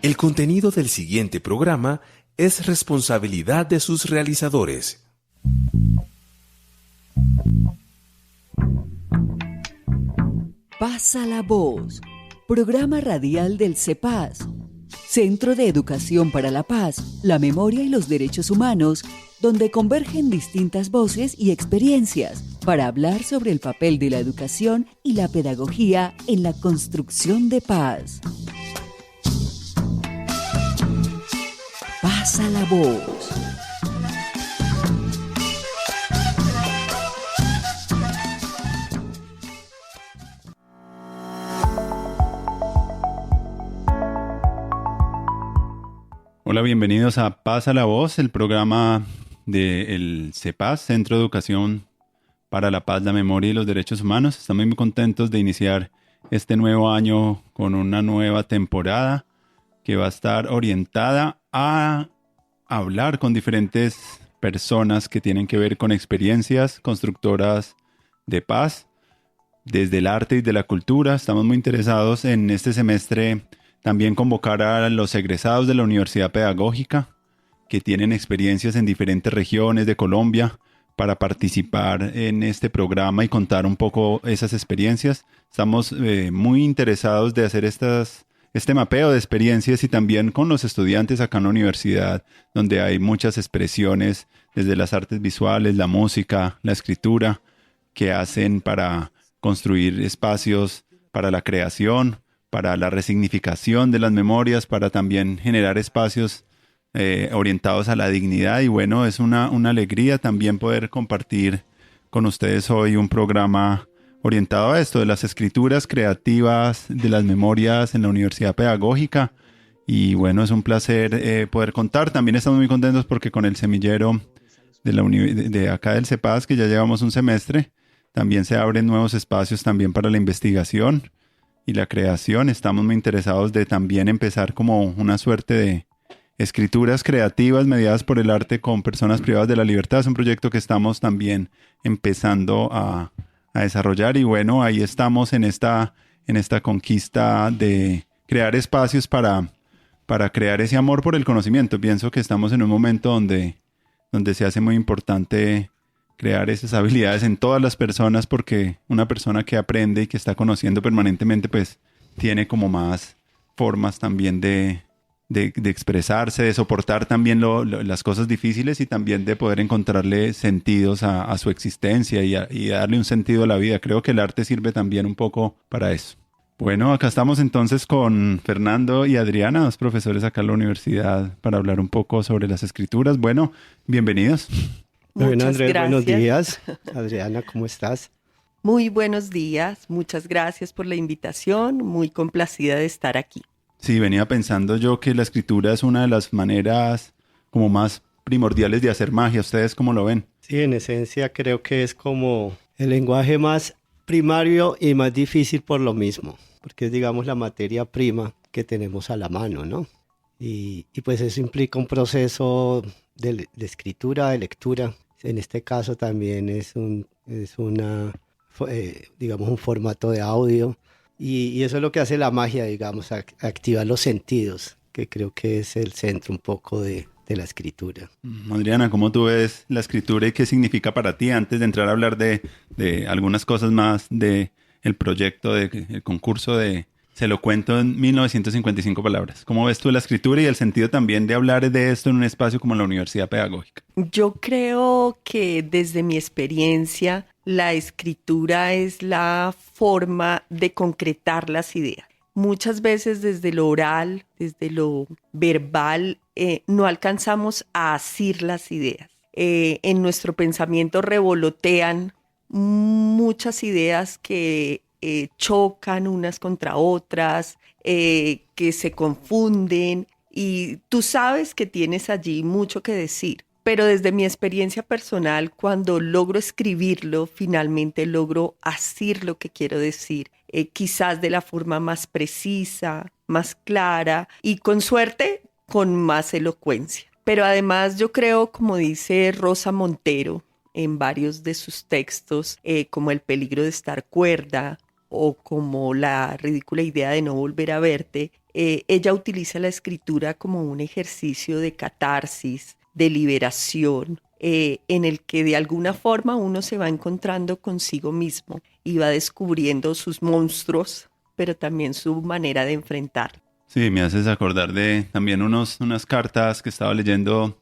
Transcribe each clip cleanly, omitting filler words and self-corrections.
El contenido del siguiente programa es responsabilidad de sus realizadores. Pasa la voz, programa radial del CEPAS, Centro de Educación para la Paz, la Memoria y los Derechos Humanos, donde convergen distintas voces y experiencias para hablar sobre el papel de la educación y la pedagogía en la construcción de paz. Pasa la voz. Hola, bienvenidos a Pasa la Voz, el programa del CEPAS, Centro de Educación para la Paz, la Memoria y los Derechos Humanos. Estamos muy contentos de iniciar este nuevo año con una nueva temporada que va a estar orientada a hablar con diferentes personas que tienen que ver con experiencias constructoras de paz, desde el arte y de la cultura. Estamos muy interesados en este semestre también convocar a los egresados de la Universidad Pedagógica que tienen experiencias en diferentes regiones de Colombia para participar en este programa y contar un poco esas experiencias. Estamos muy interesados de hacer este mapeo de experiencias y también con los estudiantes acá en la universidad, donde hay muchas expresiones desde las artes visuales, la música, la escritura, que hacen para construir espacios para la creación, para la resignificación de las memorias, para también generar espacios orientados a la dignidad. Y bueno, es una alegría también poder compartir con ustedes hoy un programa orientado a esto, de las escrituras creativas, de las memorias en la Universidad Pedagógica. Y bueno, es un placer poder contar. También estamos muy contentos porque con el semillero de acá del CEPAS, que ya llevamos un semestre, también se abren nuevos espacios también para la investigación y la creación. Estamos muy interesados de también empezar como una suerte de escrituras creativas mediadas por el arte con personas privadas de la libertad. Es un proyecto que estamos también empezando a desarrollar y bueno, ahí estamos en esta conquista de crear espacios para crear ese amor por el conocimiento. Pienso que estamos en un momento donde se hace muy importante crear esas habilidades en todas las personas, porque una persona que aprende y que está conociendo permanentemente, pues tiene como más formas también de expresarse, de soportar también las cosas difíciles y también de poder encontrarle sentidos a su existencia y darle un sentido a la vida. Creo que el arte sirve también un poco para eso. Bueno, acá estamos entonces con Fernando y Adriana, dos profesores acá en la universidad, para hablar un poco sobre las escrituras. Bueno, bienvenidos. Bueno, Andrés, gracias. buenos días. Adriana, ¿cómo estás? Muy buenos días. Muchas gracias por la invitación. Muy complacida de estar aquí. Sí, venía pensando yo que la escritura es una de las maneras como más primordiales de hacer magia. ¿Ustedes cómo lo ven? Sí, en esencia creo que es como el lenguaje más primario y más difícil por lo mismo, porque es, digamos, la materia prima que tenemos a la mano, ¿no? Y pues eso implica un proceso de escritura, de lectura. En este caso también es digamos, un formato de audio. Y eso es lo que hace la magia, digamos, activar los sentidos, que creo que es el centro un poco de la escritura. Adriana, ¿cómo tú ves la escritura y qué significa para ti? Antes de entrar a hablar de algunas cosas más del proyecto, del concurso de Se lo cuento en 1955 palabras. ¿Cómo ves tú la escritura y el sentido también de hablar de esto en un espacio como la Universidad Pedagógica? Yo creo que desde mi experiencia, la escritura es la forma de concretar las ideas. Muchas veces desde lo oral, desde lo verbal, no alcanzamos a asir las ideas. En nuestro pensamiento revolotean muchas ideas que chocan unas contra otras, que se confunden y tú sabes que tienes allí mucho que decir. Pero desde mi experiencia personal, cuando logro escribirlo, finalmente logro asir lo que quiero decir, quizás de la forma más precisa, más clara y con suerte, con más elocuencia. Pero además yo creo, como dice Rosa Montero en varios de sus textos, como El peligro de estar cuerda o como La ridícula idea de no volver a verte, ella utiliza la escritura como un ejercicio de catarsis, de liberación, en el que de alguna forma uno se va encontrando consigo mismo y va descubriendo sus monstruos, pero también su manera de enfrentar. Sí, me haces acordar de también unas cartas que estaba leyendo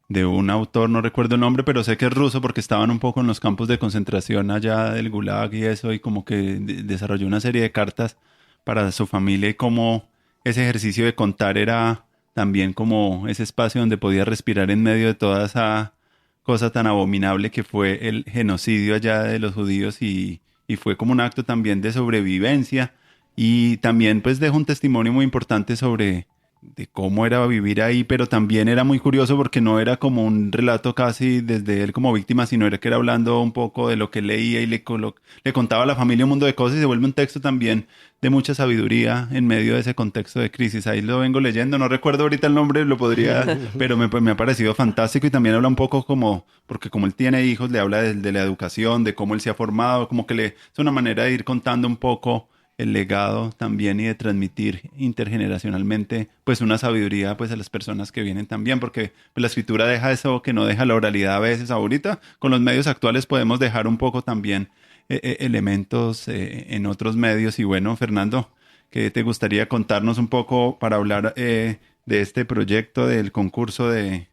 de un autor, no recuerdo el nombre, pero sé que es ruso porque estaban un poco en los campos de concentración allá del Gulag y eso, y como que desarrolló una serie de cartas para su familia y cómo ese ejercicio de contar era también como ese espacio donde podía respirar en medio de toda esa cosa tan abominable que fue el genocidio allá de los judíos y fue como un acto también de sobrevivencia y también pues dejó un testimonio muy importante sobre de cómo era vivir ahí, pero también era muy curioso porque no era como un relato casi desde él como víctima, sino era que era hablando un poco de lo que leía y le contaba a la familia un mundo de cosas y se vuelve un texto también de mucha sabiduría en medio de ese contexto de crisis. Ahí lo vengo leyendo, no recuerdo ahorita el nombre, lo podría, pero me ha parecido fantástico y también habla un poco como, porque como él tiene hijos, le habla de la educación, de cómo él se ha formado, como que es una manera de ir contando un poco el legado también y de transmitir intergeneracionalmente pues una sabiduría pues a las personas que vienen también, porque pues, la escritura deja eso que no deja la oralidad a veces. Ahorita con los medios actuales podemos dejar un poco también elementos en otros medios. Y bueno, Fernando, ¿qué te gustaría contarnos un poco para hablar de este proyecto del concurso de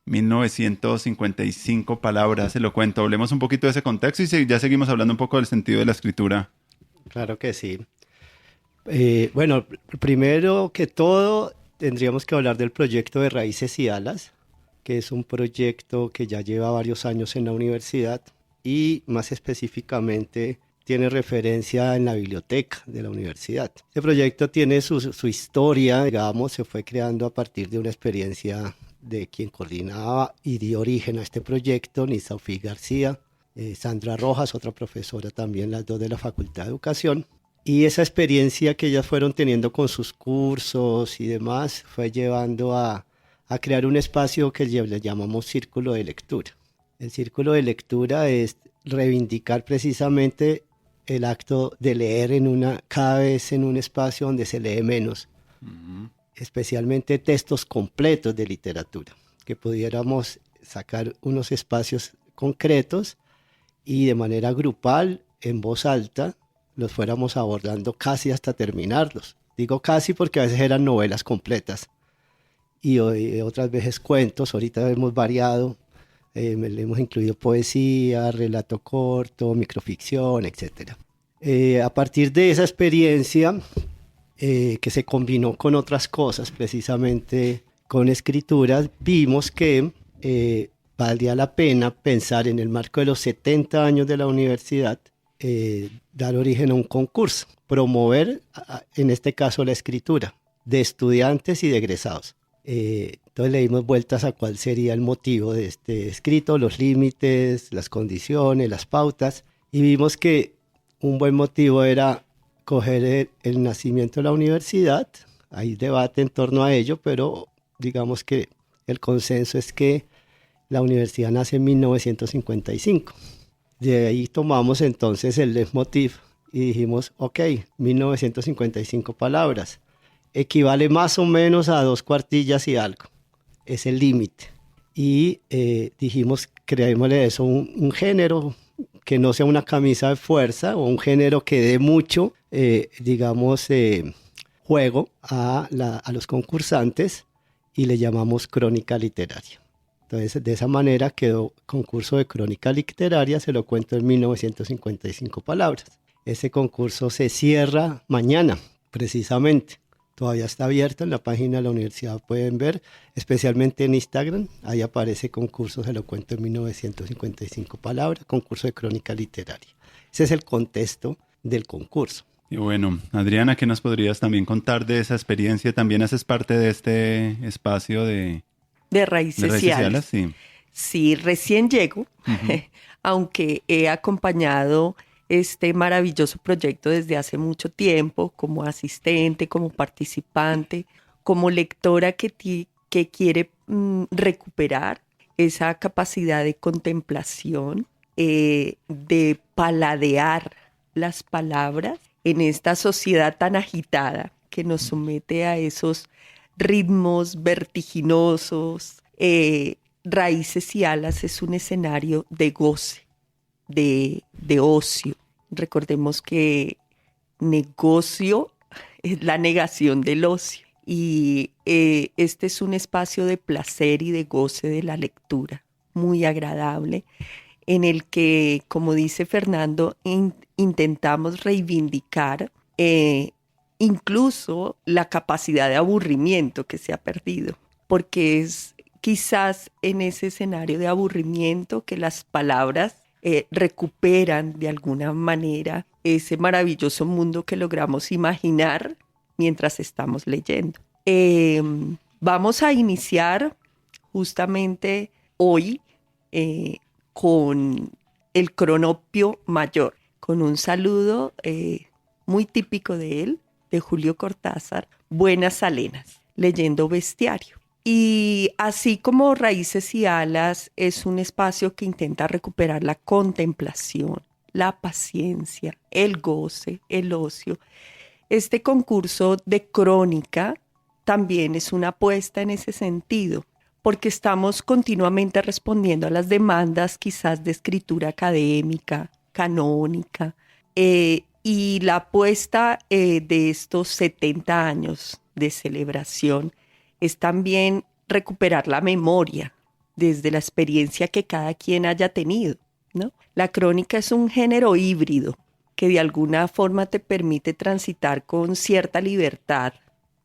1955 palabras? Se lo cuento, hablemos un poquito de ese contexto y ya seguimos hablando un poco del sentido de la escritura. Claro que sí. Bueno, primero que todo tendríamos que hablar del proyecto de Raíces y Alas, que es un proyecto que ya lleva varios años en la universidad y más específicamente tiene referencia en la biblioteca de la universidad. Este proyecto tiene su historia, digamos, se fue creando a partir de una experiencia de quien coordinaba y dio origen a este proyecto, Nisaufí García, Sandra Rojas, otra profesora también, las dos de la Facultad de Educación. Y esa experiencia que ellas fueron teniendo con sus cursos y demás fue llevando a crear un espacio que le llamamos Círculo de Lectura. El Círculo de Lectura es reivindicar precisamente el acto de leer cada vez en un espacio donde se lee menos, especialmente textos completos de literatura, que pudiéramos sacar unos espacios concretos y de manera grupal, en voz alta, los fuéramos abordando casi hasta terminarlos. Digo casi porque a veces eran novelas completas y otras veces cuentos. Ahorita hemos variado, le hemos incluido poesía, relato corto, microficción, etc. A partir de esa experiencia que se combinó con otras cosas, precisamente con escrituras, vimos que valdría la pena pensar en el marco de los 70 años de la universidad, dar origen a un concurso, promover en este caso la escritura de estudiantes y de egresados. Entonces le dimos vueltas a cuál sería el motivo de este escrito, los límites, las condiciones, las pautas, y vimos que un buen motivo era coger el nacimiento de la universidad. Hay debate en torno a ello, pero digamos que el consenso es que la universidad nace en 1955. De ahí tomamos entonces el leitmotiv y dijimos, ok, 1955 palabras. Equivale más o menos a 2 cuartillas y algo. Es el límite. Y dijimos, creémosle eso un género que no sea una camisa de fuerza o un género que dé mucho, juego a los concursantes y le llamamos crónica literaria. Entonces, de esa manera quedó concurso de crónica literaria, se lo cuento en 1955 palabras. Ese concurso se cierra mañana, precisamente. Todavía está abierto en la página de la universidad, pueden ver, especialmente en Instagram. Ahí aparece concurso, se lo cuento en 1955 palabras, concurso de crónica literaria. Ese es el contexto del concurso. Y bueno, Adriana, ¿qué nos podrías también contar de esa experiencia? También haces parte de este espacio de Raíces y Alas. Sí. Sí, recién llego, aunque he acompañado este maravilloso proyecto desde hace mucho tiempo, como asistente, como participante, como lectora que quiere recuperar esa capacidad de contemplación, de paladear las palabras en esta sociedad tan agitada que nos somete a esos ritmos vertiginosos. Raíces y Alas es un escenario de goce, de ocio. Recordemos que negocio es la negación del ocio. Y este es un espacio de placer y de goce de la lectura, muy agradable, en el que, como dice Fernando, intentamos reivindicar incluso la capacidad de aburrimiento que se ha perdido, porque es quizás en ese escenario de aburrimiento que las palabras recuperan de alguna manera ese maravilloso mundo que logramos imaginar mientras estamos leyendo. Vamos a iniciar justamente hoy con el Cronopio Mayor, con un saludo muy típico de él, de Julio Cortázar, Buenas Alenas, leyendo Bestiario. Y así como Raíces y Alas es un espacio que intenta recuperar la contemplación, la paciencia, el goce, el ocio, este concurso de crónica también es una apuesta en ese sentido, porque estamos continuamente respondiendo a las demandas quizás de escritura académica, canónica, y la apuesta de estos 70 años de celebración es también recuperar la memoria desde la experiencia que cada quien haya tenido, ¿no? La crónica es un género híbrido que de alguna forma te permite transitar con cierta libertad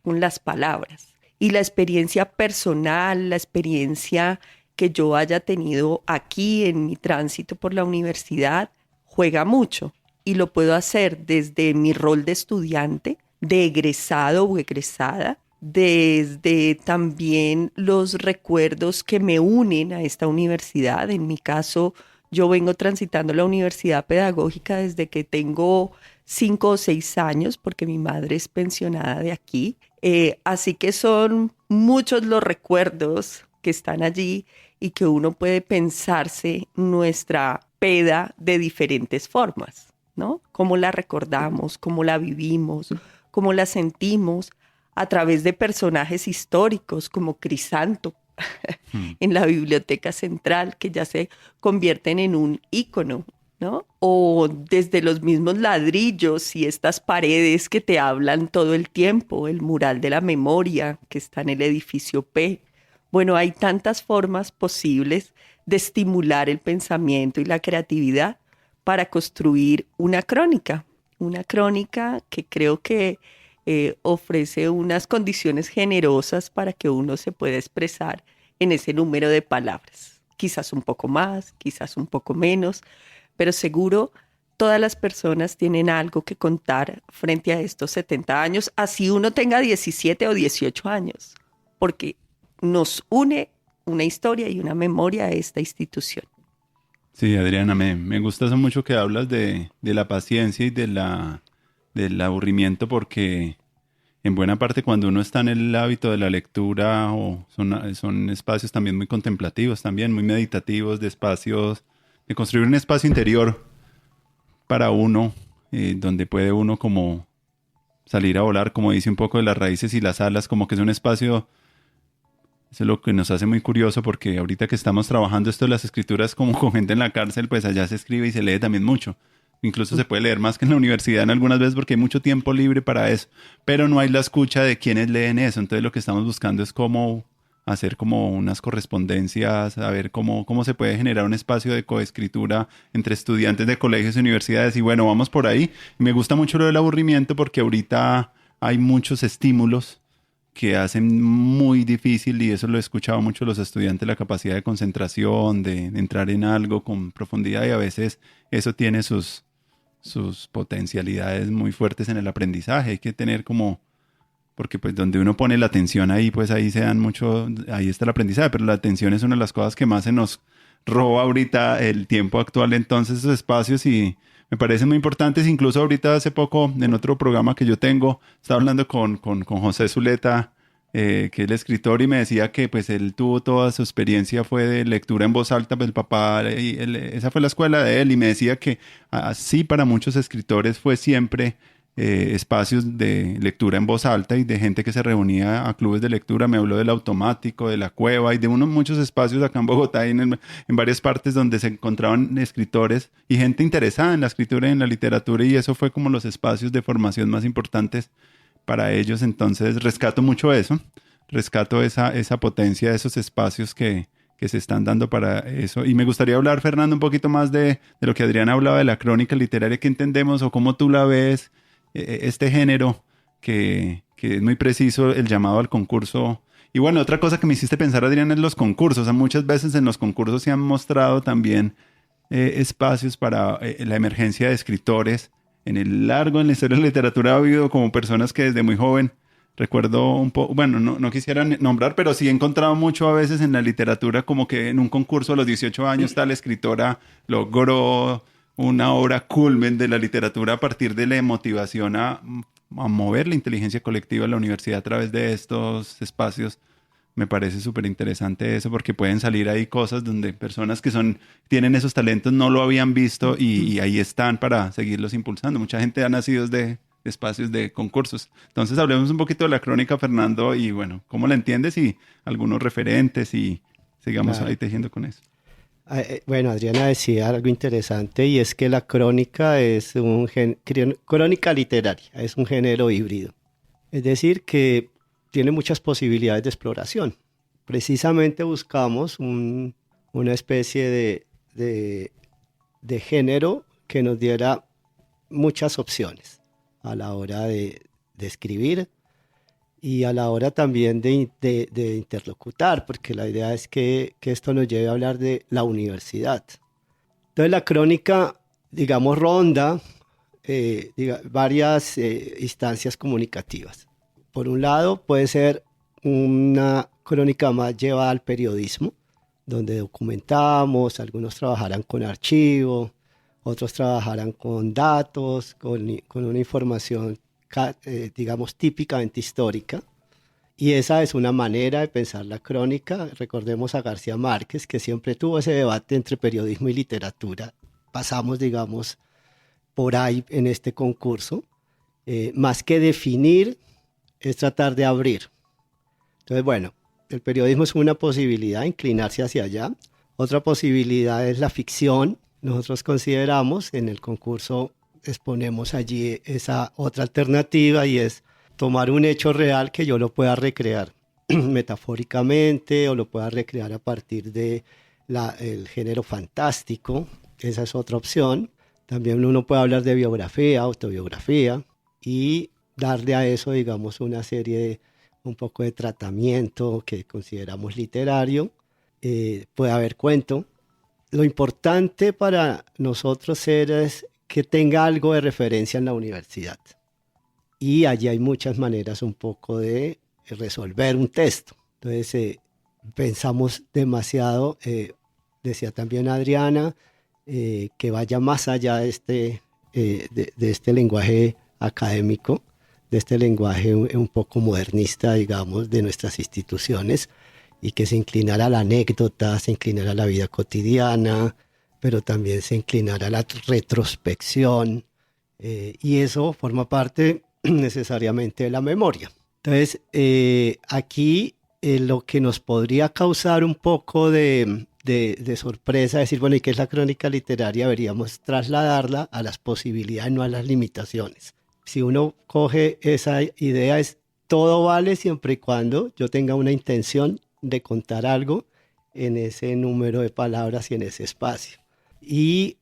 con las palabras. Y la experiencia personal, la experiencia que yo haya tenido aquí en mi tránsito por la universidad, juega mucho. Y lo puedo hacer desde mi rol de estudiante, de egresado o egresada, desde también los recuerdos que me unen a esta universidad. En mi caso, yo vengo transitando la universidad pedagógica desde que tengo 5 o 6 años, porque mi madre es pensionada de aquí. Así que son muchos los recuerdos que están allí y que uno puede pensarse nuestra peda de diferentes formas, ¿no? Cómo la recordamos, cómo la vivimos, cómo la sentimos a través de personajes históricos como Crisanto en la Biblioteca Central, que ya se convierten en un ícono, ¿no? O desde los mismos ladrillos y estas paredes que te hablan todo el tiempo, el mural de la memoria que está en el edificio P. Bueno, hay tantas formas posibles de estimular el pensamiento y la creatividad para construir una crónica que creo que ofrece unas condiciones generosas para que uno se pueda expresar en ese número de palabras. Quizás un poco más, quizás un poco menos, pero seguro todas las personas tienen algo que contar frente a estos 70 años, así uno tenga 17 o 18 años, porque nos une una historia y una memoria a esta institución. Sí, Adriana, me gusta eso mucho que hablas de la paciencia y del aburrimiento, porque en buena parte cuando uno está en el hábito de la lectura son espacios también muy contemplativos, también muy meditativos, de construir un espacio interior para uno, donde puede uno como salir a volar, como dice un poco de las raíces y las alas, como que es un espacio. Eso es lo que nos hace muy curioso, porque ahorita que estamos trabajando esto de las escrituras como con gente en la cárcel, pues allá se escribe y se lee también mucho. Incluso se puede leer más que en la universidad en algunas veces porque hay mucho tiempo libre para eso. Pero no hay la escucha de quienes leen eso. Entonces lo que estamos buscando es cómo hacer como unas correspondencias, a ver cómo se puede generar un espacio de coescritura entre estudiantes de colegios y universidades. Y bueno, vamos por ahí. Y me gusta mucho lo del aburrimiento porque ahorita hay muchos estímulos que hacen muy difícil, y eso lo he escuchado mucho los estudiantes, la capacidad de concentración, de entrar en algo con profundidad, y a veces eso tiene sus potencialidades muy fuertes en el aprendizaje. Hay que tener porque pues donde uno pone la atención ahí, pues ahí está el aprendizaje, pero la atención es una de las cosas que más se nos roba ahorita el tiempo actual. Entonces esos espacios y me parecen muy importantes. Incluso ahorita hace poco en otro programa que yo tengo, estaba hablando con José Zuleta, que es el escritor, y me decía que pues él tuvo toda su experiencia fue de lectura en voz alta, pues el papá, esa fue la escuela de él, y me decía que así para muchos escritores fue siempre espacios de lectura en voz alta y de gente que se reunía a clubes de lectura. Me habló del Automático, de la Cueva y de muchos espacios acá en Bogotá y en varias partes donde se encontraban escritores y gente interesada en la escritura y en la literatura, y eso fue como los espacios de formación más importantes para ellos. Entonces rescato mucho eso, rescato esa potencia de esos espacios que se están dando para eso. Y me gustaría hablar, Fernando, un poquito más de lo que Adriana hablaba de la crónica literaria, que entendemos o cómo tú la ves, este género que es muy preciso, el llamado al concurso. Y bueno, otra cosa que me hiciste pensar, Adriana, es los concursos. O sea, muchas veces en los concursos se han mostrado también espacios para la emergencia de escritores. En la historia de la literatura ha habido como personas que desde muy joven, recuerdo un poco, bueno, no quisiera nombrar, pero sí he encontrado mucho a veces en la literatura como que en un concurso a los 18 años tal escritora logró una obra culmen de la literatura a partir de la motivación a mover la inteligencia colectiva en la universidad a través de estos espacios. Me parece súper interesante eso, porque pueden salir ahí cosas donde personas que tienen esos talentos no lo habían visto y ahí están para seguirlos impulsando. Mucha gente ha nacido de espacios de concursos. Entonces hablemos un poquito de la crónica, Fernando, y bueno, ¿cómo la entiendes? Y algunos referentes, y sigamos ahí tejiendo con eso. Bueno, Adriana decía algo interesante, y es que la crónica es crónica literaria, es un género híbrido. Es decir, que tiene muchas posibilidades de exploración. Precisamente buscamos una especie de género que nos diera muchas opciones a la hora de escribir y a la hora también de interlocutar, porque la idea es que esto nos lleve a hablar de la universidad. Entonces la crónica, digamos, ronda varias instancias comunicativas. Por un lado, puede ser una crónica más llevada al periodismo, donde documentamos, algunos trabajarán con archivo, otros trabajarán con datos, con una información, digamos, típicamente histórica. Y esa es una manera de pensar la crónica. Recordemos a García Márquez, que siempre tuvo ese debate entre periodismo y literatura. Pasamos, digamos, por ahí en este concurso. Más que definir, es tratar de abrir. Entonces, bueno, el periodismo es una posibilidad, inclinarse hacia allá. Otra posibilidad es la ficción. Nosotros consideramos, en el concurso exponemos allí esa otra alternativa, y es tomar un hecho real que yo lo pueda recrear metafóricamente, o lo pueda recrear a partir de el género fantástico. Esa es otra opción. También uno puede hablar de biografía, autobiografía, y darle a eso, digamos, una serie un poco de tratamiento que consideramos literario. Puede haber cuento. Lo importante para nosotros es que tenga algo de referencia en la universidad. Y allí hay muchas maneras un poco de resolver un texto. Entonces pensamos demasiado, decía también Adriana, que vaya más allá de este lenguaje académico, de este lenguaje un poco modernista, digamos, de nuestras instituciones, y que se inclinara a la anécdota, se inclinara a la vida cotidiana, pero también se inclinara a la retrospección, y eso forma parte necesariamente de la memoria. Entonces, aquí lo que nos podría causar un poco de sorpresa, decir, bueno, ¿y qué es la crónica literaria? Deberíamos trasladarla a las posibilidades, no a las limitaciones. Si uno coge esa idea, es todo vale siempre y cuando yo tenga una intención de contar algo en ese número de palabras y en ese espacio. Y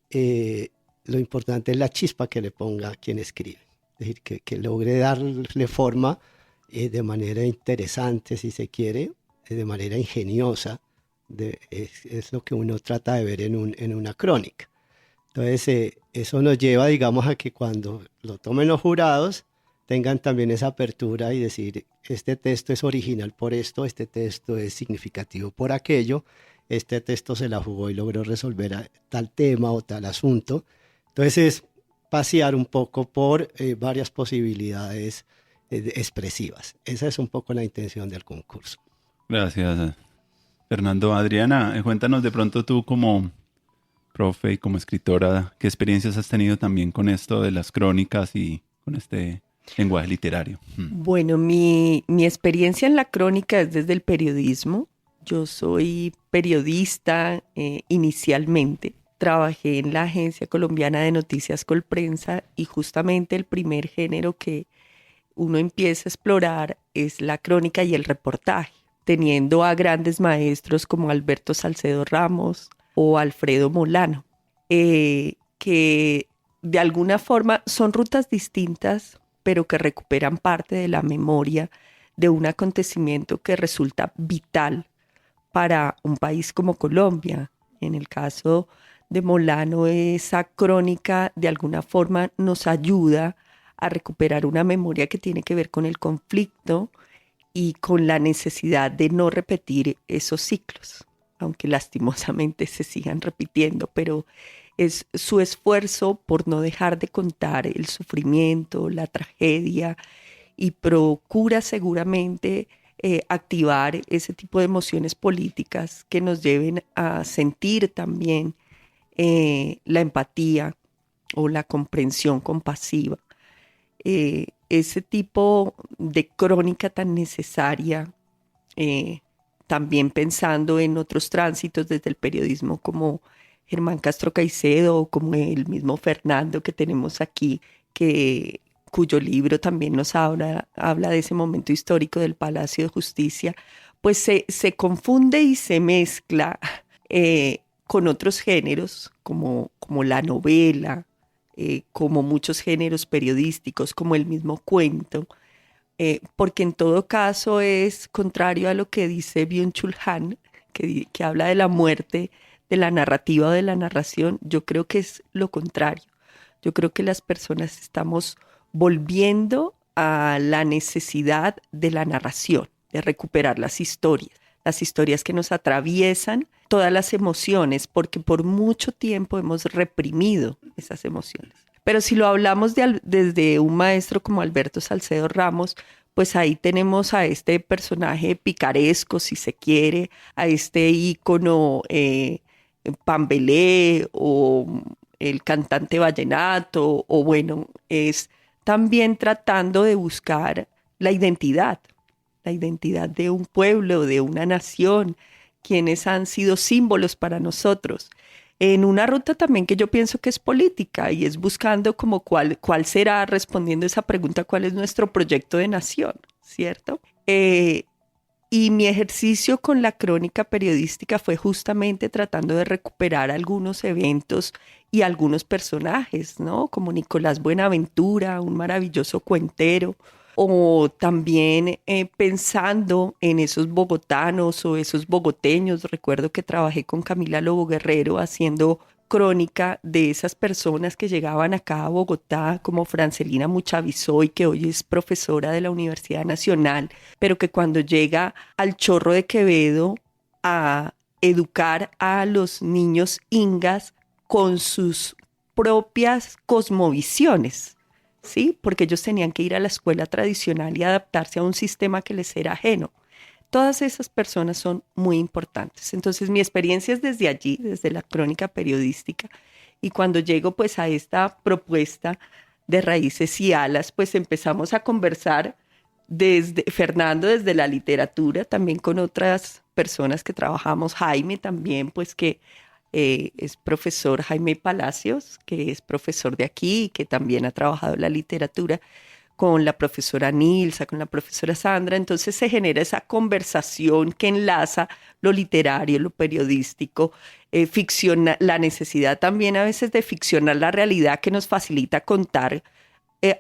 lo importante es la chispa que le ponga quien escribe. Es decir, que logre darle forma de manera interesante, si se quiere, de manera ingeniosa. Es lo que uno trata de ver en una crónica. Entonces, eso nos lleva, digamos, a que cuando lo tomen los jurados, tengan también esa apertura y decir, este texto es original por esto, este texto es significativo por aquello, este texto se la jugó y logró resolver tal tema o tal asunto. Entonces es pasear un poco por varias posibilidades expresivas. Esa es un poco la intención del concurso. Gracias, Fernando. Adriana, cuéntanos de pronto tú como profe y como escritora, ¿qué experiencias has tenido también con esto de las crónicas y con este lenguaje literario? Bueno, mi experiencia en la crónica es desde el periodismo. Yo soy periodista inicialmente. Trabajé en la Agencia Colombiana de Noticias Colprensa y justamente el primer género que uno empieza a explorar es la crónica y el reportaje, teniendo a grandes maestros como Alberto Salcedo Ramos o Alfredo Molano, que de alguna forma son rutas distintas, pero que recuperan parte de la memoria de un acontecimiento que resulta vital para un país como Colombia. En el caso de Molano, esa crónica de alguna forma nos ayuda a recuperar una memoria que tiene que ver con el conflicto y con la necesidad de no repetir esos ciclos, aunque lastimosamente se sigan repitiendo, pero es su esfuerzo por no dejar de contar el sufrimiento, la tragedia, y procura seguramente activar ese tipo de emociones políticas que nos lleven a sentir también la empatía o la comprensión compasiva. Ese tipo de crónica tan necesaria, también pensando en otros tránsitos desde el periodismo como Germán Castro Caicedo o como el mismo Fernando que tenemos aquí, cuyo libro también nos habla de ese momento histórico del Palacio de Justicia, pues se confunde y se mezcla con otros géneros como la novela, como muchos géneros periodísticos, como el mismo cuento, porque en todo caso es contrario a lo que dice Byung-Chul Han, que habla de la muerte de la narrativa o de la narración. Yo creo que es lo contrario. Yo creo que las personas estamos volviendo a la necesidad de la narración, de recuperar las historias que nos atraviesan todas las emociones, porque por mucho tiempo hemos reprimido esas emociones. Pero si lo hablamos desde un maestro como Alberto Salcedo Ramos, pues ahí tenemos a este personaje picaresco, si se quiere, a este ícono Pambelé o el cantante vallenato, o bueno, es también tratando de buscar la identidad de un pueblo, de una nación, quienes han sido símbolos para nosotros, en una ruta también que yo pienso que es política y es buscando como cuál será, respondiendo esa pregunta, cuál es nuestro proyecto de nación, ¿cierto? Y mi ejercicio con la crónica periodística fue justamente tratando de recuperar algunos eventos y algunos personajes, ¿no? Como Nicolás Buenaventura, un maravilloso cuentero, o también pensando en esos bogotanos o esos bogoteños. Recuerdo que trabajé con Camila Lobo Guerrero haciendo crónica de esas personas que llegaban acá a Bogotá, como Francelina Muchavisoy, que hoy es profesora de la Universidad Nacional, pero que cuando llega al Chorro de Quevedo a educar a los niños ingas con sus propias cosmovisiones, ¿sí? Porque ellos tenían que ir a la escuela tradicional y adaptarse a un sistema que les era ajeno. Todas esas personas son muy importantes. Entonces mi experiencia es desde allí, desde la crónica periodística, y cuando llego pues a esta propuesta de Raíces y Alas, pues empezamos a conversar Fernando desde la literatura, también con otras personas que trabajamos, Jaime también, pues que es profesor, Jaime Palacios, que es profesor de aquí y que también ha trabajado la literatura, con la profesora Nilsa, con la profesora Sandra. Entonces se genera esa conversación que enlaza lo literario, lo periodístico, la necesidad también a veces de ficcionar la realidad que nos facilita contar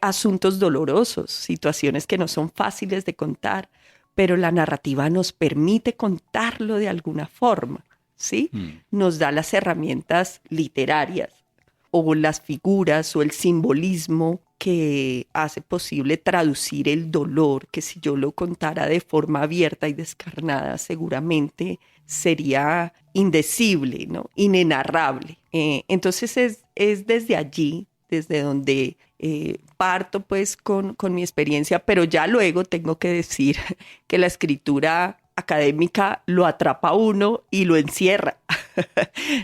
asuntos dolorosos, situaciones que no son fáciles de contar, pero la narrativa nos permite contarlo de alguna forma, ¿sí? Nos da las herramientas literarias o las figuras o el simbolismo que hace posible traducir el dolor, que si yo lo contara de forma abierta y descarnada seguramente sería indecible, ¿no? Inenarrable. Entonces es desde allí, desde donde Parto pues con mi experiencia, pero ya luego tengo que decir que la escritura académica lo atrapa a uno y lo encierra.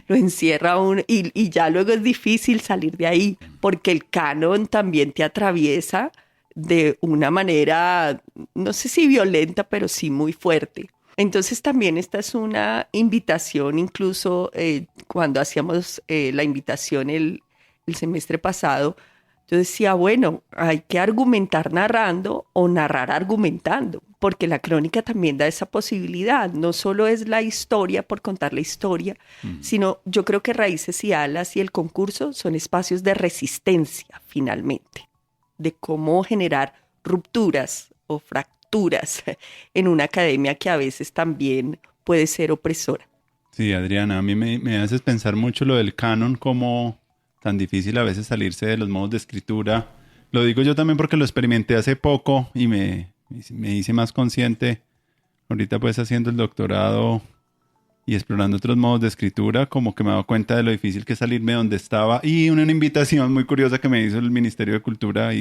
Lo encierra a uno y ya luego es difícil salir de ahí, porque el canon también te atraviesa de una manera, no sé si violenta, pero sí muy fuerte. Entonces también esta es una invitación, incluso cuando hacíamos la invitación el semestre pasado, yo decía, bueno, hay que argumentar narrando o narrar argumentando, porque la crónica también da esa posibilidad. No solo es la historia por contar la historia, sino yo creo que Raíces y Alas y el concurso son espacios de resistencia, finalmente, de cómo generar rupturas o fracturas en una academia que a veces también puede ser opresora. Sí, Adriana, a mí me haces pensar mucho lo del canon, como tan difícil a veces salirse de los modos de escritura. Lo digo yo también porque lo experimenté hace poco y me hice más consciente. Ahorita pues haciendo el doctorado y explorando otros modos de escritura, como que me he dado cuenta de lo difícil que es salirme de donde estaba. Y una invitación muy curiosa que me hizo el Ministerio de Cultura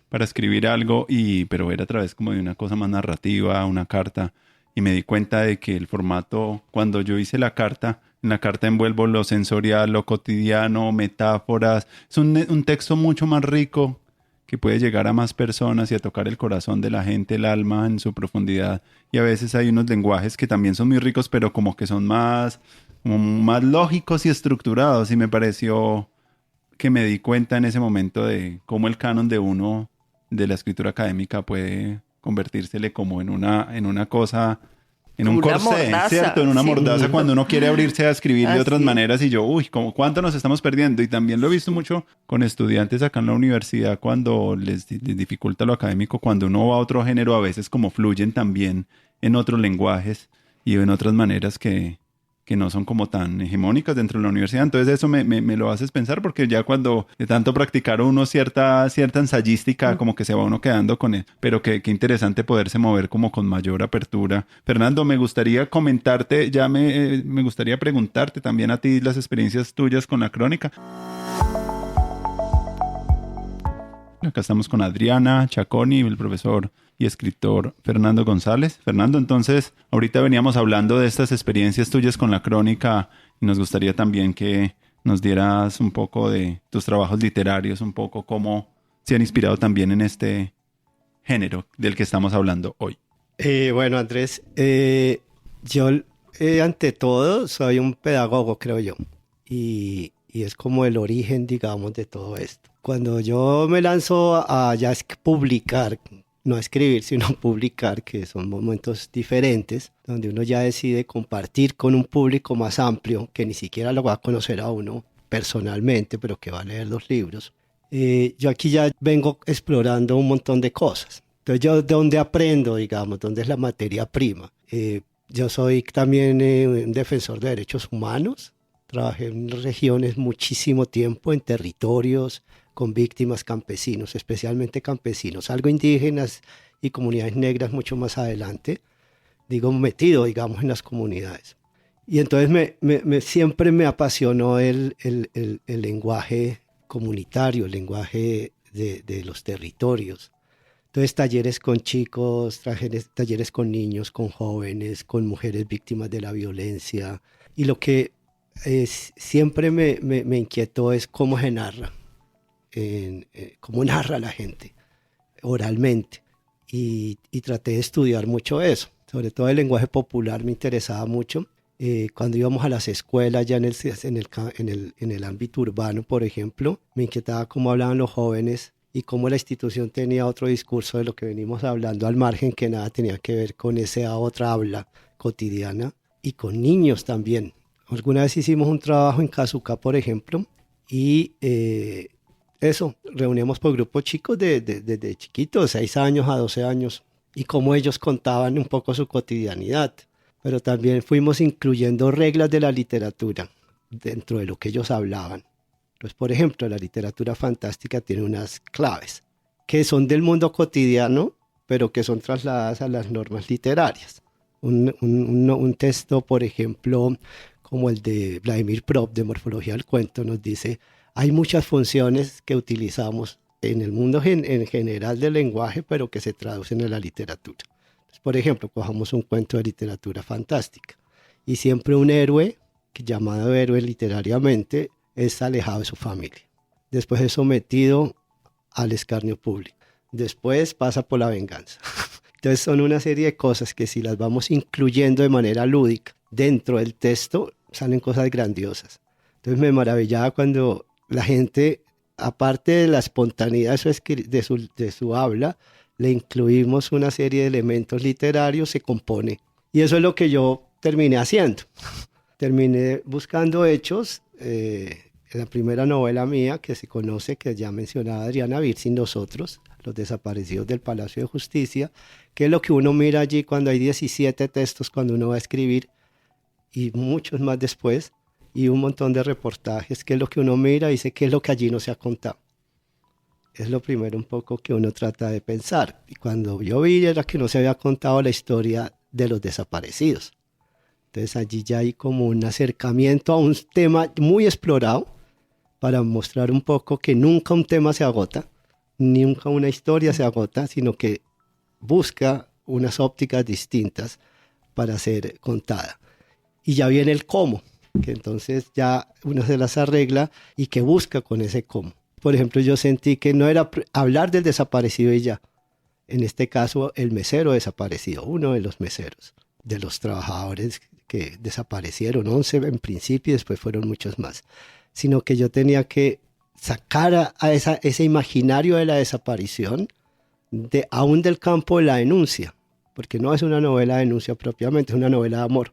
para escribir algo, pero era a través como de una cosa más narrativa, una carta. Y me di cuenta de que el formato, cuando yo hice la carta, en la carta envuelvo lo sensorial, lo cotidiano, metáforas. Es un texto mucho más rico que puede llegar a más personas y a tocar el corazón de la gente, el alma en su profundidad. Y a veces hay unos lenguajes que también son muy ricos, pero como que son más lógicos y estructurados. Y me pareció que me di cuenta en ese momento de cómo el canon de uno, de la escritura académica, puede convertírsele como en una cosa, en un corsé, mordaza, ¿cierto? En una mordaza sí. cuando uno quiere abrirse a escribir de otras Así. maneras. Y yo, ¿cómo cuánto nos estamos perdiendo? Y también lo he visto mucho con estudiantes acá en la universidad cuando les dificulta lo académico, cuando uno va a otro género, a veces como fluyen también en otros lenguajes y en otras maneras que no son como tan hegemónicas dentro de la universidad. Entonces eso me lo haces pensar, porque ya cuando de tanto practicar uno cierta ensayística, como que se va uno quedando con él. Pero qué interesante poderse mover como con mayor apertura. Fernando, me gustaría comentarte, me gustaría preguntarte también a ti las experiencias tuyas con la crónica. Acá estamos con Adriana Chaconi, el profesor y escritor Fernando González. Fernando, entonces, ahorita veníamos hablando de estas experiencias tuyas con la crónica y nos gustaría también que nos dieras un poco de tus trabajos literarios, un poco cómo se han inspirado también en este género del que estamos hablando hoy. Bueno, Andrés, yo ante todo soy un pedagogo, creo yo, y es como el origen, digamos, de todo esto. Cuando yo me lanzo a ya publicar, no a escribir, sino a publicar, que son momentos diferentes, donde uno ya decide compartir con un público más amplio, que ni siquiera lo va a conocer a uno personalmente, pero que va a leer los libros. Yo aquí ya vengo explorando un montón de cosas. Entonces, yo de dónde aprendo, digamos, dónde es la materia prima. Yo soy también un defensor de derechos humanos. Trabajé en regiones muchísimo tiempo, en territorios, con víctimas, campesinos, especialmente campesinos, algo indígenas y comunidades negras mucho más adelante, digo, metido, digamos, en las comunidades. Y entonces siempre me apasionó el lenguaje comunitario, el lenguaje de los territorios. Entonces, talleres con chicos, talleres con niños, con jóvenes, con mujeres víctimas de la violencia. Y lo que siempre me inquietó es cómo se narra. Cómo narra la gente oralmente y traté de estudiar mucho eso, sobre todo el lenguaje popular me interesaba mucho. Cuando íbamos a las escuelas ya en el ámbito urbano, por ejemplo, me inquietaba cómo hablaban los jóvenes y cómo la institución tenía otro discurso de lo que venimos hablando al margen, que nada tenía que ver con esa otra habla cotidiana, y con niños también. Alguna vez hicimos un trabajo en Cazucá, por ejemplo, y eso, reuníamos por grupos chicos de chiquitos, 6 años a 12 años, y cómo ellos contaban un poco su cotidianidad. Pero también fuimos incluyendo reglas de la literatura dentro de lo que ellos hablaban. Entonces, por ejemplo, la literatura fantástica tiene unas claves que son del mundo cotidiano, pero que son trasladadas a las normas literarias. Un texto, por ejemplo, como el de Vladimir Prop, de Morfología del Cuento, nos dice: hay muchas funciones que utilizamos en el mundo en general del lenguaje, pero que se traducen en la literatura. Entonces, por ejemplo, cojamos un cuento de literatura fantástica y siempre un héroe, llamado héroe literariamente, es alejado de su familia. Después es sometido al escarnio público. Después pasa por la venganza. Entonces son una serie de cosas que si las vamos incluyendo de manera lúdica dentro del texto, salen cosas grandiosas. Entonces me maravillaba cuando la gente, aparte de la espontaneidad de su habla, le incluimos una serie de elementos literarios, se compone. Y eso es lo que yo terminé haciendo. Terminé buscando hechos. La primera novela mía que se conoce, que ya mencionaba Adriana, Vivir sin nosotros, Los desaparecidos del Palacio de Justicia, que es lo que uno mira allí cuando hay 17 textos cuando uno va a escribir, y muchos más después, y un montón de reportajes, que es lo que uno mira y dice qué es lo que allí no se ha contado. Es lo primero un poco que uno trata de pensar. Y cuando yo vi era que no se había contado la historia de los desaparecidos. Entonces allí ya hay como un acercamiento a un tema muy explorado para mostrar un poco que nunca un tema se agota, nunca una historia se agota, sino que busca unas ópticas distintas para ser contada. Y ya viene el cómo, que entonces ya uno se las arregla y que busca con ese cómo. Por ejemplo, yo sentí que no era hablar del desaparecido y ya. En este caso, el mesero desaparecido, uno de los meseros, de los trabajadores que desaparecieron, 11 en principio y después fueron muchos más. Sino que yo tenía que sacar a ese imaginario de la desaparición aún del campo de la denuncia, porque no es una novela de denuncia propiamente, es una novela de amor.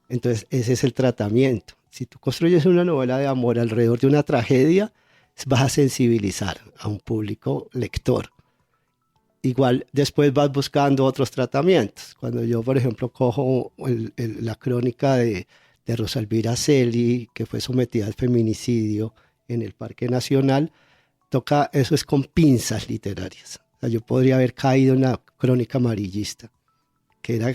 Entonces ese es el tratamiento. Si tú construyes una novela de amor alrededor de una tragedia, vas a sensibilizar a un público lector. Igual después vas buscando otros tratamientos. Cuando yo, por ejemplo, cojo la crónica de Rosa Elvira Celi, que fue sometida al feminicidio en el Parque Nacional, eso es con pinzas literarias. O sea, yo podría haber caído en la crónica amarillista, que era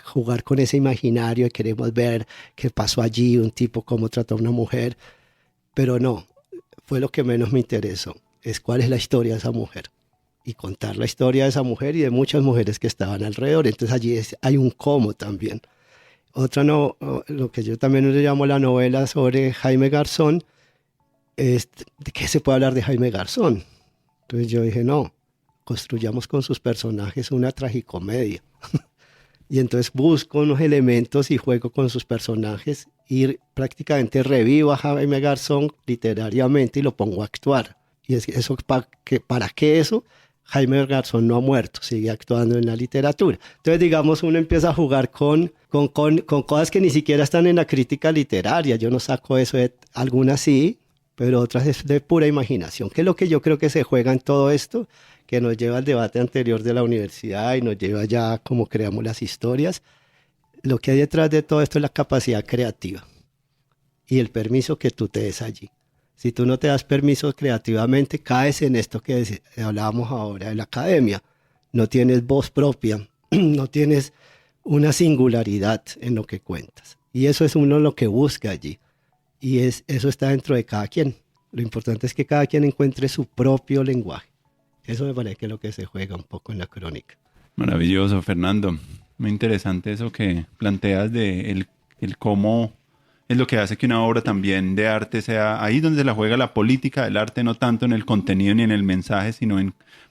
jugar con ese imaginario y queremos ver qué pasó allí, un tipo cómo trató a una mujer, pero no, fue lo que menos me interesó, es cuál es la historia de esa mujer y contar la historia de esa mujer y de muchas mujeres que estaban alrededor. Entonces allí hay un cómo también. Otra, lo que yo también le llamo la novela sobre Jaime Garzón, es de qué se puede hablar de Jaime Garzón. Entonces yo dije, no, construyamos con sus personajes una tragicomedia. Y entonces busco unos elementos y juego con sus personajes y prácticamente revivo a Jaime Garzón literariamente y lo pongo a actuar. Y eso, ¿para qué eso? Jaime Garzón no ha muerto, sigue actuando en la literatura. Entonces, digamos, uno empieza a jugar con cosas que ni siquiera están en la crítica literaria. Yo no saco eso, algunas sí, pero otras es de pura imaginación, que es lo que yo creo que se juega en todo esto, que nos lleva al debate anterior de la universidad y nos lleva ya a cómo creamos las historias. Lo que hay detrás de todo esto es la capacidad creativa y el permiso que tú te des allí. Si tú no te das permiso creativamente, caes en esto que hablábamos ahora de la academia. No tienes voz propia, no tienes una singularidad en lo que cuentas. Y eso es uno lo que busca allí. Y eso está dentro de cada quien. Lo importante es que cada quien encuentre su propio lenguaje. Eso me parece que es lo que se juega un poco en la crónica. Maravilloso, Fernando. Muy interesante eso que planteas de el cómo es lo que hace que una obra también de arte sea ahí donde se la juega la política del arte, no tanto en el contenido ni en el mensaje, sino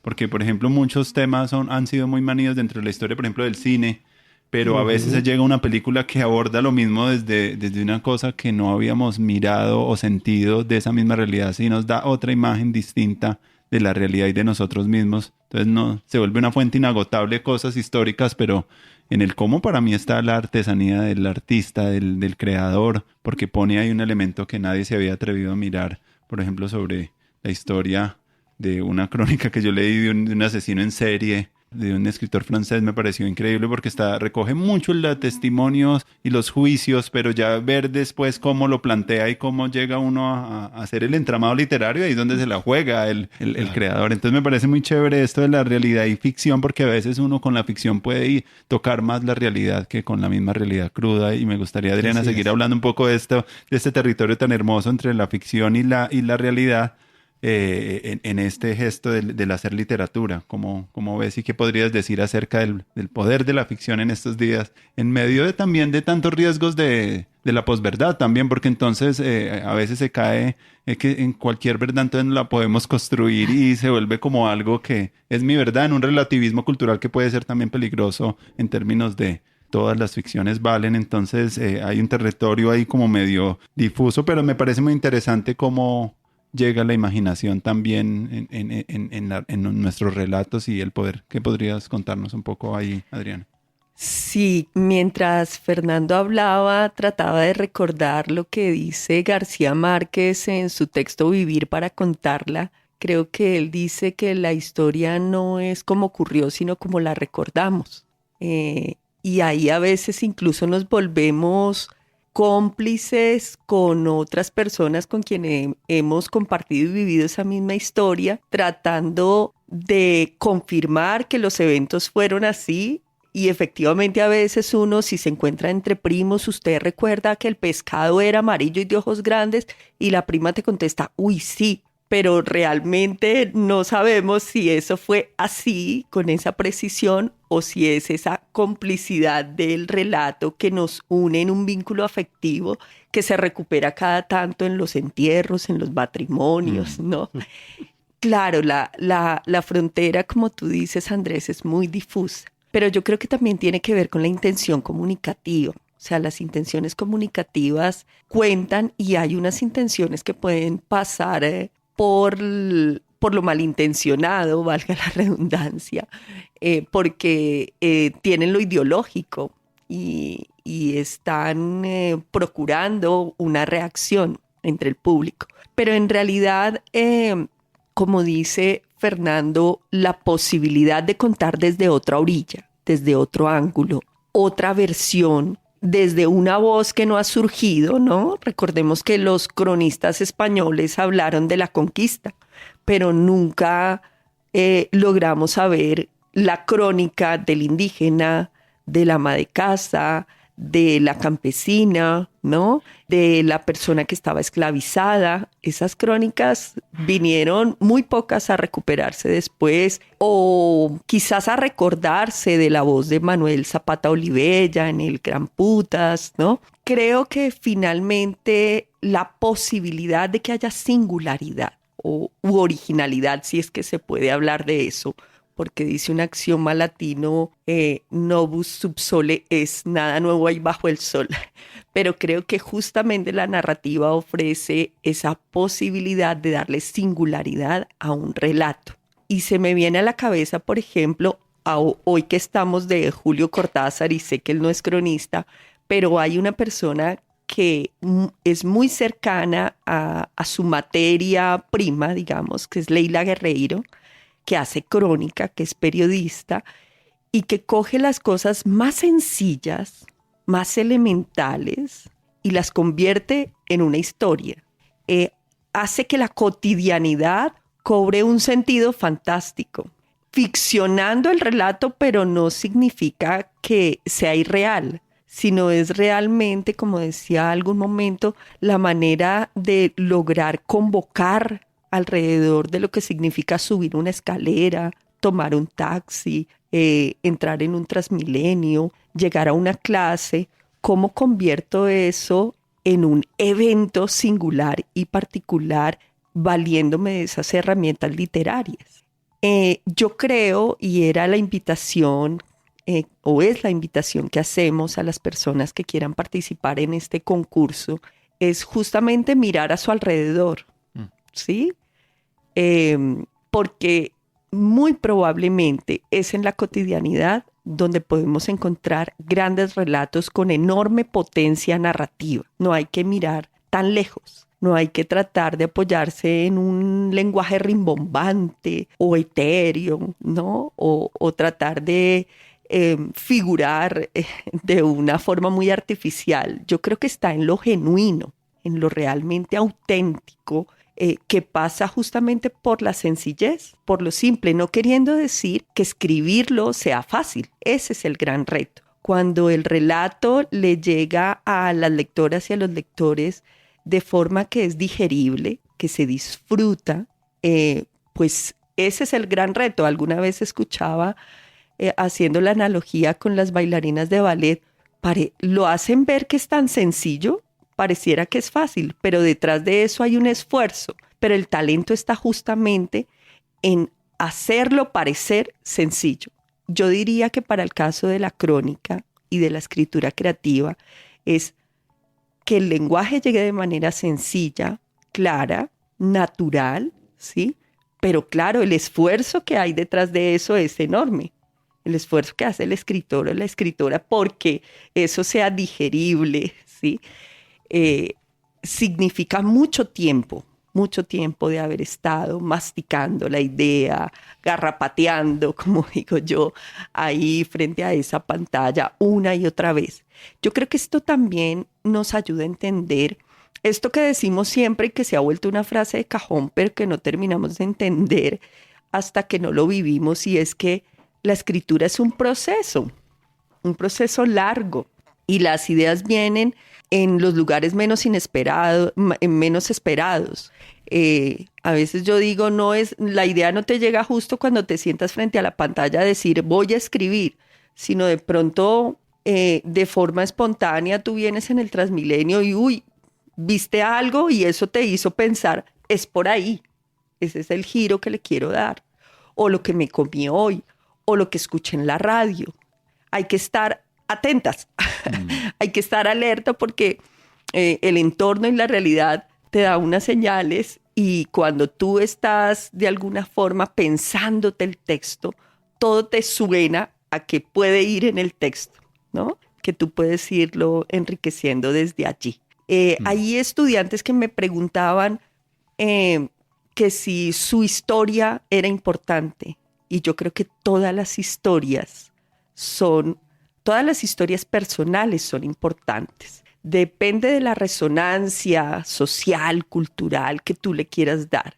porque, por ejemplo, muchos temas han sido muy manidos dentro de la historia, por ejemplo, del cine, pero a veces se llega a una película que aborda lo mismo desde una cosa que no habíamos mirado o sentido de esa misma realidad, sino nos da otra imagen distinta de la realidad y de nosotros mismos. Entonces se vuelve una fuente inagotable de cosas históricas, pero en el cómo para mí está la artesanía del artista, del creador, porque pone ahí un elemento que nadie se había atrevido a mirar, por ejemplo, sobre la historia de una crónica que yo leí de un asesino en serie, de un escritor francés. Me pareció increíble porque recoge mucho los testimonios y los juicios, pero ya ver después cómo lo plantea y cómo llega uno a hacer el entramado literario, ahí es donde se la juega el creador. Entonces me parece muy chévere esto de la realidad y ficción, porque a veces uno con la ficción puede tocar más la realidad que con la misma realidad cruda, y me gustaría, Adriana, seguir hablando un poco de este territorio tan hermoso entre la ficción y la realidad. en este gesto del hacer literatura. ¿Cómo ves y qué podrías decir acerca del poder de la ficción en estos días, en medio también de tantos riesgos de la posverdad también? Porque entonces a veces se cae que en cualquier verdad entonces la podemos construir y se vuelve como algo que es mi verdad, en un relativismo cultural que puede ser también peligroso en términos de todas las ficciones valen. Entonces hay un territorio ahí como medio difuso, pero me parece muy interesante cómo llega la imaginación también en nuestros relatos y el poder. ¿Qué podrías contarnos un poco ahí, Adriana? Sí, mientras Fernando hablaba, trataba de recordar lo que dice García Márquez en su texto Vivir para contarla. Creo que él dice que la historia no es como ocurrió, sino como la recordamos. Y ahí a veces incluso nos volvemos cómplices con otras personas con quienes hemos compartido y vivido esa misma historia, tratando de confirmar que los eventos fueron así. Y efectivamente a veces uno, si se encuentra entre primos, usted recuerda que el pescado era amarillo y de ojos grandes, y la prima te contesta, uy, sí, pero realmente no sabemos si eso fue así, con esa precisión, o si es esa complicidad del relato que nos une en un vínculo afectivo que se recupera cada tanto en los entierros, en los matrimonios, ¿no? Claro, la frontera, como tú dices, Andrés, es muy difusa, pero yo creo que también tiene que ver con la intención comunicativa. O sea, las intenciones comunicativas cuentan, y hay unas intenciones que pueden pasar por lo malintencionado, valga la redundancia, porque tienen lo ideológico y están procurando una reacción entre el público. Pero en realidad, como dice Fernando, la posibilidad de contar desde otra orilla, desde otro ángulo, otra versión, desde una voz que no ha surgido, ¿no? Recordemos que los cronistas españoles hablaron de la conquista, pero nunca logramos saber la crónica del indígena, del ama de casa, de la campesina, ¿no? De la persona que estaba esclavizada. Esas crónicas vinieron muy pocas a recuperarse después, o quizás a recordarse de la voz de Manuel Zapata Olivella en el Gran Putas, ¿no? Creo que finalmente la posibilidad de que haya singularidad u originalidad, si es que se puede hablar de eso, porque dice un axioma latino, novus sub sole, es nada nuevo ahí bajo el sol. Pero creo que justamente la narrativa ofrece esa posibilidad de darle singularidad a un relato. Y se me viene a la cabeza, por ejemplo, hoy que estamos de Julio Cortázar, y sé que él no es cronista, pero hay una persona que es muy cercana a su materia prima, digamos, que es Leila Guerreiro, que hace crónica, que es periodista, y que coge las cosas más sencillas, más elementales, y las convierte en una historia. Hace que la cotidianidad cobre un sentido fantástico, ficcionando el relato, pero no significa que sea irreal, sino es realmente, como decía algún momento, la manera de lograr convocar alrededor de lo que significa subir una escalera, tomar un taxi, entrar en un Transmilenio, llegar a una clase. ¿Cómo convierto eso en un evento singular y particular valiéndome de esas herramientas literarias? Yo creo, y era la invitación, o es la invitación que hacemos a las personas que quieran participar en este concurso, es justamente mirar a su alrededor, ¿sí? Porque muy probablemente es en la cotidianidad donde podemos encontrar grandes relatos con enorme potencia narrativa. No hay que mirar tan lejos, no hay que tratar de apoyarse en un lenguaje rimbombante o etéreo, ¿no? O tratar de figurar de una forma muy artificial. Yo creo que está en lo genuino, en lo realmente auténtico, que pasa justamente por la sencillez, por lo simple, no queriendo decir que escribirlo sea fácil. Ese es el gran reto. Cuando el relato le llega a las lectoras y a los lectores de forma que es digerible, que se disfruta, pues ese es el gran reto. Alguna vez escuchaba, haciendo la analogía con las bailarinas de ballet, lo hacen ver que es tan sencillo, pareciera que es fácil, pero detrás de eso hay un esfuerzo. Pero el talento está justamente en hacerlo parecer sencillo. Yo diría que para el caso de la crónica y de la escritura creativa es que el lenguaje llegue de manera sencilla, clara, natural, ¿sí? Pero claro, el esfuerzo que hay detrás de eso es enorme. El esfuerzo que hace el escritor o la escritora porque eso sea digerible, ¿sí? Significa mucho tiempo de haber estado masticando la idea, garrapateando, como digo yo, ahí frente a esa pantalla una y otra vez. Yo creo que esto también nos ayuda a entender esto que decimos siempre y que se ha vuelto una frase de cajón, pero que no terminamos de entender hasta que no lo vivimos, y es que la escritura es un proceso largo, y las ideas vienen en los lugares menos inesperados, menos esperados. A veces yo digo, la idea no te llega justo cuando te sientas frente a la pantalla a decir voy a escribir, sino de pronto de forma espontánea tú vienes en el Transmilenio y viste algo y eso te hizo pensar, es por ahí, ese es el giro que le quiero dar, o lo que me comí hoy, o lo que escuché en la radio. Hay que estar atentas, hay que estar alerta porque el entorno y la realidad te da unas señales, y cuando tú estás de alguna forma pensándote el texto, todo te suena a que puede ir en el texto, ¿no? Que tú puedes irlo enriqueciendo desde allí. Hay estudiantes que me preguntaban que si su historia era importante, y yo creo que todas las historias personales son importantes. Depende de la resonancia social, cultural que tú le quieras dar.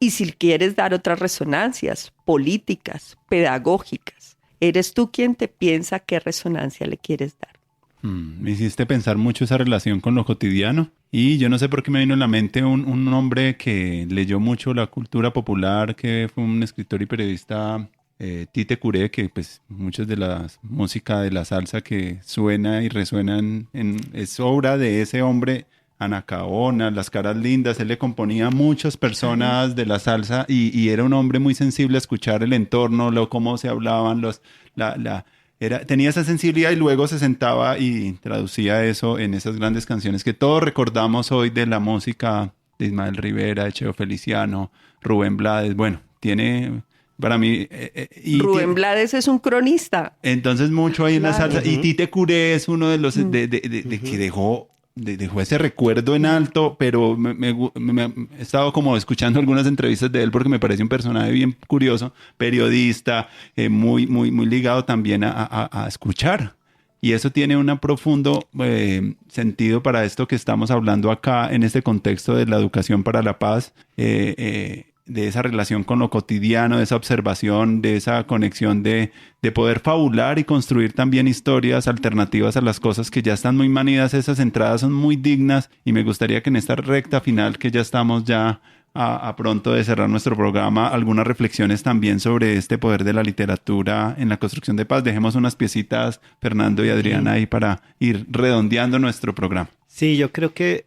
Y si quieres dar otras resonancias políticas, pedagógicas, eres tú quien te piensa qué resonancia le quieres dar. Me hiciste pensar mucho esa relación con lo cotidiano, y yo no sé por qué me vino en la mente un hombre que leyó mucho la cultura popular, que fue un escritor y periodista, Tite Curé, que pues muchas de la música de la salsa que suena y resuena es obra de ese hombre. Anacaona, Las Caras Lindas, él le componía a muchas personas de la salsa, y era un hombre muy sensible a escuchar el entorno, cómo se hablaban, tenía esa sensibilidad, y luego se sentaba y traducía eso en esas grandes canciones que todos recordamos hoy de la música de Ismael Rivera, de Cheo Feliciano, Rubén Blades. Bueno, tiene para mí... Rubén Blades es un cronista. Entonces mucho ahí en la salsa. Uh-huh. Y Tite Curé es uno de los que dejó ese recuerdo en alto, pero he estado como escuchando algunas entrevistas de él porque me parece un personaje bien curioso, periodista, muy, muy, muy ligado también a escuchar. Y eso tiene un profundo sentido para esto que estamos hablando acá en este contexto de la educación para la paz, de esa relación con lo cotidiano, de esa observación, de esa conexión de poder fabular y construir también historias alternativas a las cosas que ya están muy manidas. Esas entradas son muy dignas, y me gustaría que en esta recta final, que ya estamos a pronto de cerrar nuestro programa, algunas reflexiones también sobre este poder de la literatura en la construcción de paz. Dejemos unas piecitas, Fernando y Adriana, ahí para ir redondeando nuestro programa. Sí, yo creo que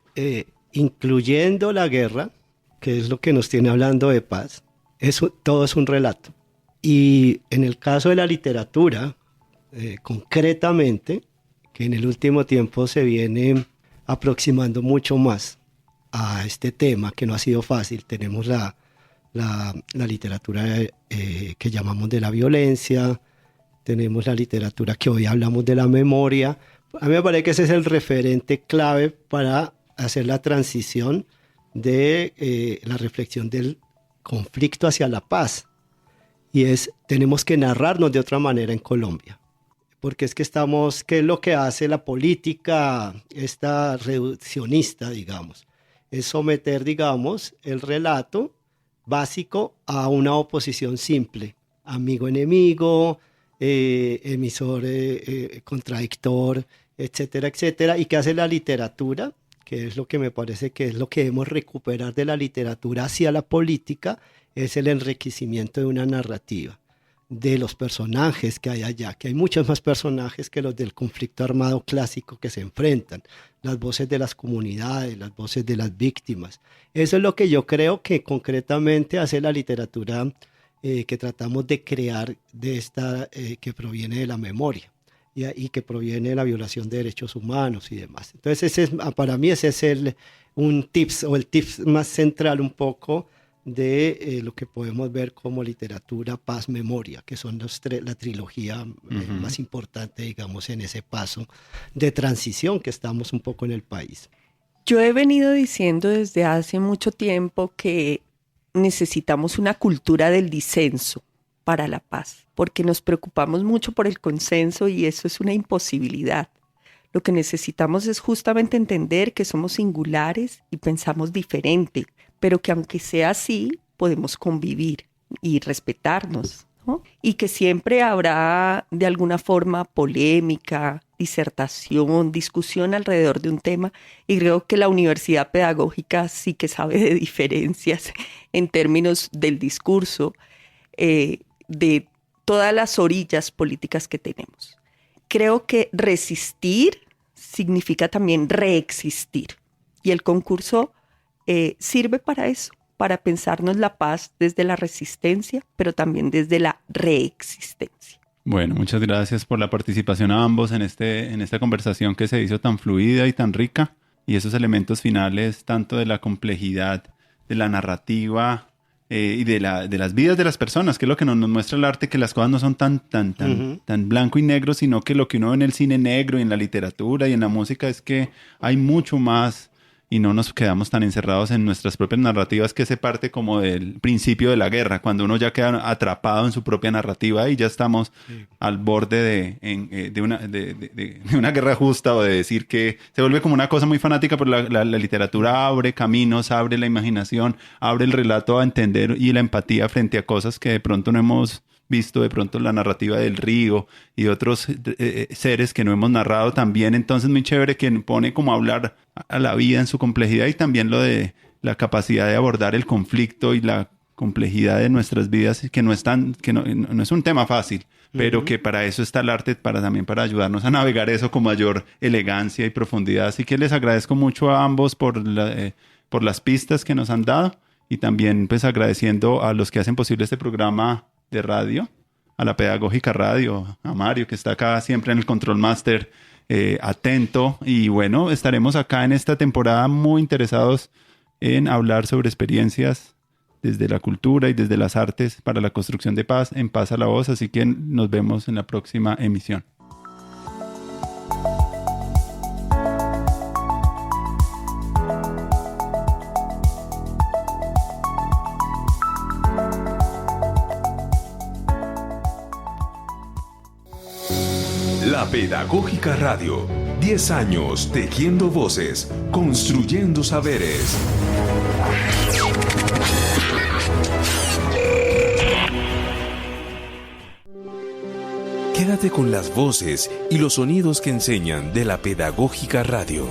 incluyendo la guerra, que es lo que nos tiene hablando de paz, todo es un relato. Y en el caso de la literatura, concretamente, que en el último tiempo se viene aproximando mucho más a este tema, que no ha sido fácil. Tenemos la literatura que llamamos de la violencia, tenemos la literatura que hoy hablamos de la memoria. A mí me parece que ese es el referente clave para hacer la transición de la reflexión del conflicto hacia la paz, y tenemos que narrarnos de otra manera en Colombia, porque es que ¿qué es lo que hace la política esta reduccionista, digamos? Es someter, digamos, el relato básico a una oposición simple, amigo-enemigo, emisor, contradictor, etcétera, etcétera. ¿Y qué hace la literatura? que es lo que me parece que es lo que debemos recuperar de la literatura hacia la política, es el enriquecimiento de una narrativa, de los personajes que hay allá, que hay muchos más personajes que los del conflicto armado clásico que se enfrentan, las voces de las comunidades, las voces de las víctimas. Eso es lo que yo creo que concretamente hace la literatura que tratamos de crear de esta que proviene de la memoria y que proviene de la violación de derechos humanos y demás. Entonces para mí ese es un tips o el tips más central un poco de lo que podemos ver como literatura, paz, memoria, que son la trilogía más importante, digamos, en ese paso de transición que estamos un poco en el país. Yo he venido diciendo desde hace mucho tiempo que necesitamos una cultura del disenso para la paz, porque nos preocupamos mucho por el consenso y eso es una imposibilidad. Lo que necesitamos es justamente entender que somos singulares y pensamos diferente, pero que aunque sea así, podemos convivir y respetarnos, ¿no? Y que siempre habrá de alguna forma polémica, disertación, discusión alrededor de un tema, y creo que la universidad pedagógica sí que sabe de diferencias en términos del discurso, de todas las orillas políticas que tenemos. Creo que resistir significa también reexistir, y el concurso sirve para eso, para pensarnos la paz desde la resistencia, pero también desde la reexistencia. Bueno, muchas gracias por la participación a ambos en esta conversación que se hizo tan fluida y tan rica, y esos elementos finales, tanto de la complejidad, de la narrativa y de las vidas de las personas, que es lo que nos muestra el arte, que las cosas no son tan blanco y negro, sino que lo que uno ve en el cine negro y en la literatura y en la música es que hay mucho más y no nos quedamos tan encerrados en nuestras propias narrativas, que se parte como del principio de la guerra, cuando uno ya queda atrapado en su propia narrativa y ya estamos al borde de una guerra justa, o de decir que se vuelve como una cosa muy fanática, pero la literatura abre caminos, abre la imaginación, abre el relato a entender y la empatía frente a cosas que de pronto no hemos visto, de pronto la narrativa del río y otros seres que no hemos narrado también. Entonces muy chévere que pone como a hablar a la vida en su complejidad, y también lo de la capacidad de abordar el conflicto y la complejidad de nuestras vidas, que no es un tema fácil, pero que para eso está el arte, también para ayudarnos a navegar eso con mayor elegancia y profundidad. Así que les agradezco mucho a ambos por las pistas que nos han dado, y también pues agradeciendo a los que hacen posible este programa de radio, a la Pedagógica Radio, a Mario, que está acá siempre en el Control Master, atento. Y bueno, estaremos acá en esta temporada muy interesados en hablar sobre experiencias desde la cultura y desde las artes para la construcción de paz en Paz a la Voz. Así que nos vemos en la próxima emisión. La Pedagógica Radio. 10 años tejiendo voces, construyendo saberes. Quédate con las voces y los sonidos que enseñan de la Pedagógica Radio.